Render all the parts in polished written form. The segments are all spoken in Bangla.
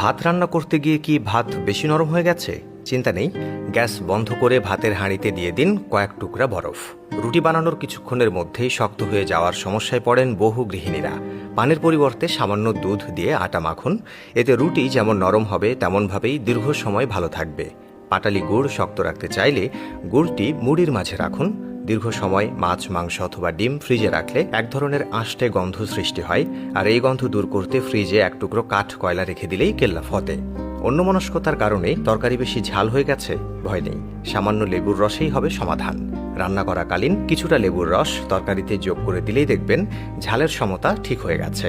ভাত রান্না করতে গিয়ে কি ভাত বেশি নরম হয়ে গেছে? চিন্তা নেই, গ্যাস বন্ধ করে ভাতের হাঁড়িতে দিয়ে দিন কয়েক টুকরা বরফ। রুটি বানানোর কিছুক্ষণের মধ্যেই শক্ত হয়ে যাওয়ার সমস্যায় পড়েন বহু গৃহিণীরা। পানির পরিবর্তে সামান্য দুধ দিয়ে আটা মাখুন। এতে রুটি যেমন নরম হবে তেমনভাবেই দীর্ঘ সময় ভালো থাকবে। পাটালি গুড় শক্ত রাখতে চাইলে গুড়টি মুড়ির মাঝে রাখুন। দীর্ঘ সময় মাছ, মাংস অথবা ডিম ফ্রিজে রাখলে এক ধরনের আষ্টে গন্ধ সৃষ্টি হয়, আর এই গন্ধ দূর করতে ফ্রিজে এক টুকরো কাঠ কয়লা রেখে দিলেই কেল্লা ফতে। অন্যমনস্কতার কারণে তরকারি বেশি ঝাল হয়ে গেছে? ভয় নেই, সামান্য লেবুর রসেই হবে সমাধান। রান্না করাকালীন কিছুটা লেবুর রস তরকারিতে যোগ করে দিলেই দেখবেন ঝালের সমতা ঠিক হয়ে গেছে।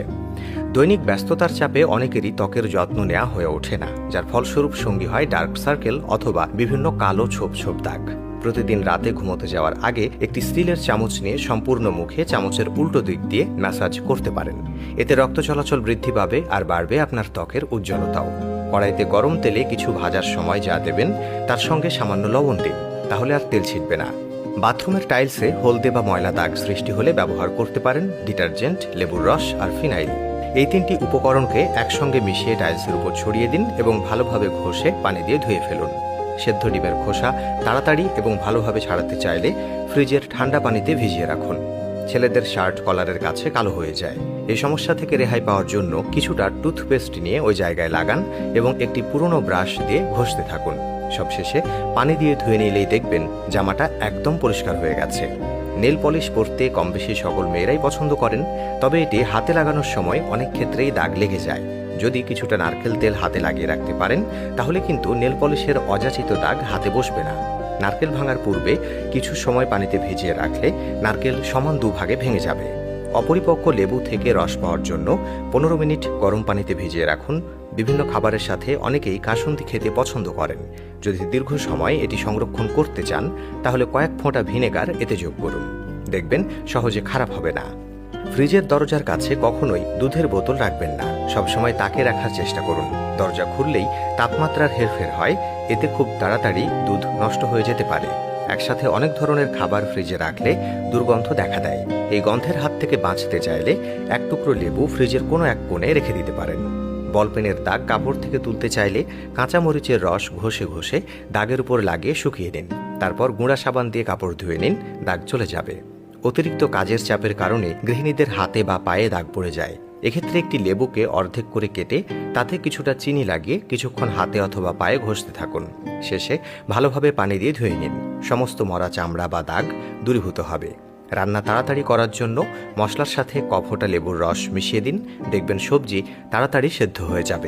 দৈনিক ব্যস্ততার চাপে অনেকেরই ত্বকের যত্ন নেওয়া হয়ে ওঠে না, যার ফলস্বরূপ সঙ্গী হয় ডার্ক সার্কেল অথবা বিভিন্ন কালো ছোপ ছোপ দাগ। প্রতিদিন রাতে ঘুমোতে যাওয়ার আগে একটি স্টিলের চামচ নিয়ে সম্পূর্ণ মুখে চামচের উল্টো দিক দিয়ে ম্যাসাজ করতে পারেন। এতে রক্ত চলাচল বৃদ্ধি পাবে আর বাড়বে আপনার ত্বকের উজ্জ্বলতাও। কড়াইতে গরম তেলে কিছু ভাজার সময় যা দেবেন তার সঙ্গে সামান্য লবণ দিন, তাহলে আর তেল ছিটবে না। বাথরুমের টাইলসে হলদে বা ময়লা দাগ সৃষ্টি হলে ব্যবহার করতে পারেন ডিটারজেন্ট, লেবুর রস আর ফিনাইল। এই তিনটি উপকরণকে একসঙ্গে মিশিয়ে টাইলসের উপর ছড়িয়ে দিন এবং ভালোভাবে ঘষে পানি দিয়ে ধুয়ে ফেলুন। সেদ্ধ ডিমের খোসা তাড়াতাড়ি এবং ভালোভাবে ছাড়াতে চাইলে ফ্রিজের ঠান্ডা পানিতে ভিজিয়ে রাখুন। ছেলেদের শার্ট কলারের কাছে কালো হয়ে যায়। এই সমস্যা থেকে রেহাই পাওয়ার জন্য কিছুটা টুথপেস্ট নিয়ে ওই জায়গায় লাগান এবং একটি পুরনো ব্রাশ দিয়ে ঘষতে থাকুন। সবশেষে পানি দিয়ে ধুয়ে নিলেই দেখবেন জামাটা একদম পরিষ্কার হয়ে গেছে। নেল পলিশ পরতে কম বেশি সকল মেয়েরাই পছন্দ করেন, তবে এটি হাতে লাগানোর সময় অনেক ক্ষেত্রেই দাগ লেগে যায়। যদি কিছুটা নারকেল তেল হাতে লাগিয়ে রাখতে পারেন তাহলে কিন্তু নেল পলিশের অযাচিত দাগ হাতে বসবে না। নারকেল ভাঙার পূর্বে কিছু সময় পানিতে ভিজিয়ে রাখলে নারকেল সমান দুভাগে ভেঙে যাবে। অপরিপক্ক লেবু থেকে রস পাওয়ার জন্য 15 মিনিট গরম পানিতে ভিজিয়ে রাখুন। বিভিন্ন খাবারের সাথে অনেকেই কাসুন্দি খেতে পছন্দ করেন। যদি দীর্ঘ সময় এটি সংরক্ষণ করতে চান তাহলে কয়েক ফোঁটা ভিনেগার এতে যোগ করুন, দেখবেন সহজে খারাপ হবে না। ফ্রিজের দরজার কাছে কখনোই দুধের বোতল রাখবেন না, সবসময় তাকে রাখার চেষ্টা করুন। দরজা খুললেই তাপমাত্রার হেরফের হয়, এতে খুব তাড়াতাড়ি দুধ নষ্ট হয়ে যেতে পারে। একসাথে অনেক ধরনের খাবার ফ্রিজে রাখলে দুর্গন্ধ দেখা দেয়। এই গন্ধের হাত থেকে বাঁচতে চাইলে এক টুকরো লেবু ফ্রিজের কোনো এক কোণে রেখে দিতে পারেন। বলপেনের দাগ কাপড় থেকে তুলতে চাইলে কাঁচামরিচের রস ঘষে ঘষে দাগের উপর লাগিয়ে শুকিয়ে নিন। তারপর গুঁড়া সাবান দিয়ে কাপড় ধুয়ে নিন, দাগ চলে যাবে। অতিরিক্ত কাজের চাপের কারণে গৃহিণীদের হাতে বা পায়ে দাগ পড়ে যায়। এক্ষেত্রে একটি লেবুকে অর্ধেক করে কেটে তাতে কিছুটা চিনি লাগিয়ে কিছুক্ষণ হাতে অথবা পায়ে ঘষতে থাকুন। শেষে ভালোভাবে পানি দিয়ে ধুয়ে নিন, সমস্ত মরা চামড়া বা দাগ দূরীভূত হবে। রান্না তাড়াতাড়ি করার জন্য মশলার সাথে কফোটা লেবুর রস মিশিয়ে দিন, দেখবেন সবজি তাড়াতাড়ি সেদ্ধ হয়ে যাবে।